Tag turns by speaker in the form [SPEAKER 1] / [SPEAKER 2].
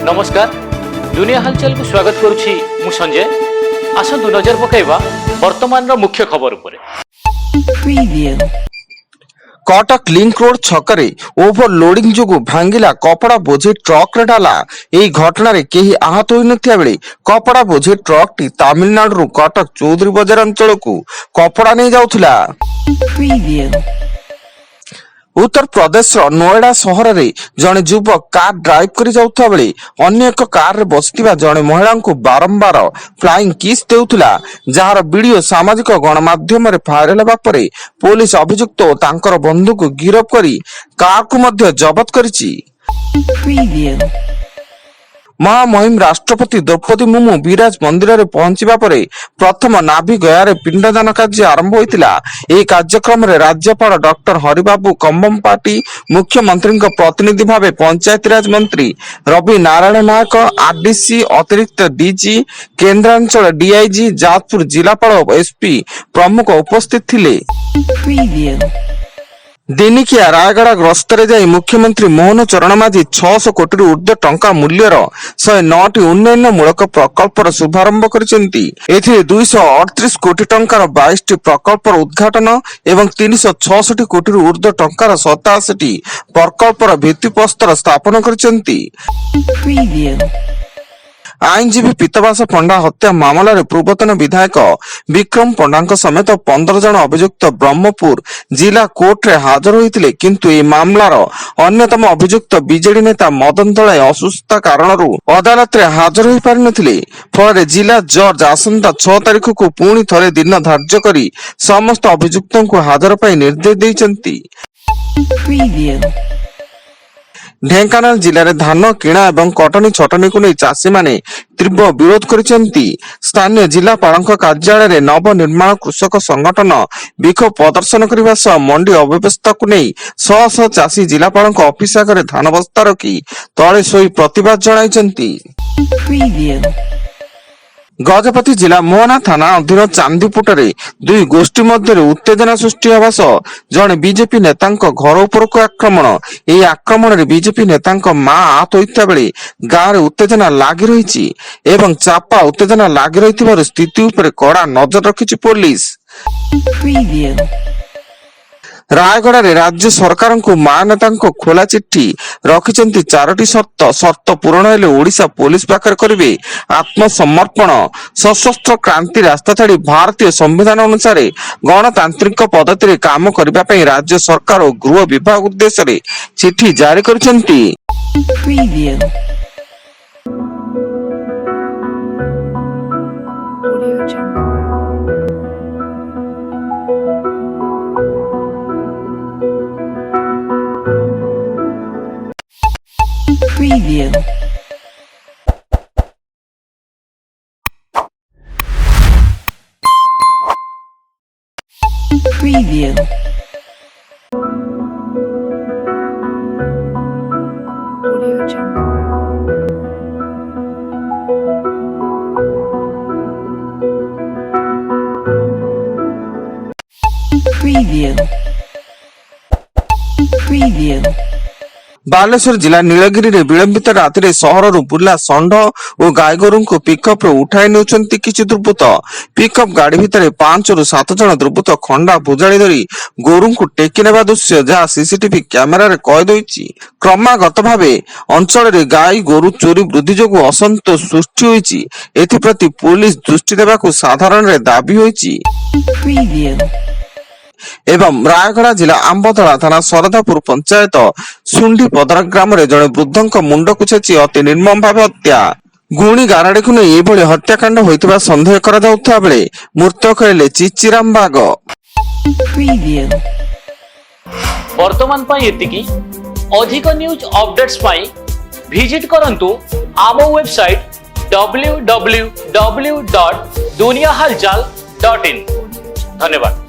[SPEAKER 1] नमस्कार दुनिया हलचल को स्वागत करुछि मु संजय। आसतु नजर पकाइबा वर्तमान मुख्य खबर उपरे।
[SPEAKER 2] कटक लिंक रोड छकरे ओभरलोडिंग जोगु भांगिला कपड़ा बोझे ट्रक रे डाला। एही घटना रे केही आहत होई नथिया बेले कपड़ा बोझे ट्रक टी तमिलनाडु कटक चौधरी बाजार अंचल को कपड़ा नहीं जाउथला। उत्तर प्रदेश नोएडा सहर रे जने युवक कार ड्राइव करी जाउथा बेले अन्य एक कार रे बसिथिबा जने महिला को बारंबार फ्लाइंग किस देउथला, जहार वीडियो सामाजिक गणमाध्यम रे भाइराल हेबा परे पुलिस अभियुक्त और तांकर बंधु को गिरफ्त करी कार को मध्य जब्त करिछि। महामहिम राष्ट्रपति द्रौपदी मुर्मू विराज मंदिर में पहुंचवा परे प्रथम नाभि गया पिंडदान कार्य आरंभ होता। यह कार्यक्रम रे राज्यपाल डॉक्टर हरिबाबू कंबमपाटी, मुख्यमंत्री प्रतिनिधि भाव पंचायतीराज मंत्री रवि नारायण नायक, आरडीसी अतिरिक्त डीजी, केन्द्रांचल डीआईजी, जाजपुर जिलापाल एसपी प्रमुख उपस्थित थिले। दिनिकिया रायगड़ा गस्तर जाई मुख्यमंत्री मोहन चरण माझी 600 कोटी ऊर्ध्व टंका मूल्यर 109 उन्नयन मूलक प्रकल्पर शुभारंभ करिसेंती। एथिरे 238 कोटी टंकार 22 प्रकल्पर उद्घाटन एवं 366 कोटी ऊर्ध्व टंकार 87 प्रकल्पर भित्तिप्रस्तर स्थापन करिसेंती। आईनजीवी पीतवास पंडा हत्या मामला पूर्वतन विधायक विक्रम पंडा समेत 15 जन अभियुक्त ब्रह्मपुर जिला कोर्ट रे हाजर होइतिले, किंतु ए मामलार अन्यतम अभियुक्त बीजेडी नेता मदन दलाई असुस्थता कारणरू अदालत रे हाजर होई पारि नथिले। फଳରେ जिला जज आसंता 6 तारिख को पुणी थरे दिन धार्य करी समस्त अभियुक्तों को हाजर पाई निर्देश दैछंती। ढेंकानाल जिले में धान किणा एवं कटनी छटनी को नहीं चाषी माने तीव्र विरोध करिसेंती। स्थानीय जिलापाल कार्यालय में नवनिर्माण कृषक संगठन विक्षोभ प्रदर्शन करने सह मंडी अव्यवस्था को नहीं शह शह चाषी जिलापाल ऑफिस आगे धान बस्ता रखी तले शोई प्रतिवाद जणाइछंती। गजपति जिला मोहना थाना अधीन चांदीपुटरे दुई गोष्ठी मध्य उत्तेजना सृष्टि होगा सह जड़े बीजेपी नेता घर उपरक आक्रमण। यह आक्रमण रे बीजेपी नेता मां आहत होता बेले गाँव में उत्तेजना लगी रही एवं चापा उत्तेजना लगी रही स्थिति उपर कड़ा नजर रखी पुलिस। रायगड़ा रे राज्य सरकार को महानेता खोला चिट्ठी रखिछंती 4टी शर्त पूरण हेले ओडिशा पुलिस पाखर करिवे आत्मसमर्पण। सशस्त्र क्रांति रास्ता छाड़ी भारतीय संविधान अनुसार गणतांत्रिक पद्धति रे काम करबा पई राज्य सरकार और गृह विभाग उद्देश्य रे चिट्ठी जारी करिछंती।
[SPEAKER 3] Preview. Preview. Audio Jungle. Preview. Preview.
[SPEAKER 2] Baleshwar जिला नीलगिरी रे विलंबित राति सहर बुला षंढ और गाय गोरु को पिकअप उठाई नेउछंती किछि दुर्बृत्त। पिकअप गाड़ी भितर 5 ରୁ 7 जन दुर्बृत्त खंडा भुजाड़ी धरी गोरु को टेकी नेबा दृश्य जहाँ सीसीटीवी कैमेरा रे कैद होइछि। क्रमागत भावे अंचल रे गाय गोरु चोरी वृद्धि जोगु असंतोष सृष्टि होइछि। एथिप्रति पुलिस दृष्टि देबाकू साधारण रे दाबी होइछि। एवं रायगड़ा जिला आंबतला थाना सरदापुर पंचायत सुंडी पदरा ग्राम रे जड़े वृद्धों मुंड को छेची अति निर्मम भाव हत्या। गुणी गाराड़ी को नहीं एभली हत्याकांड होइतबा संदेह करा जाउथा बेले मृतक हेले चिचिराम बाग।
[SPEAKER 1] वर्तमान पाई एतिकी अधिक न्यूज अपडेट्स पाई विजिट करंतु आम वेबसाइट www.duniyahalchal.in। धन्यवाद।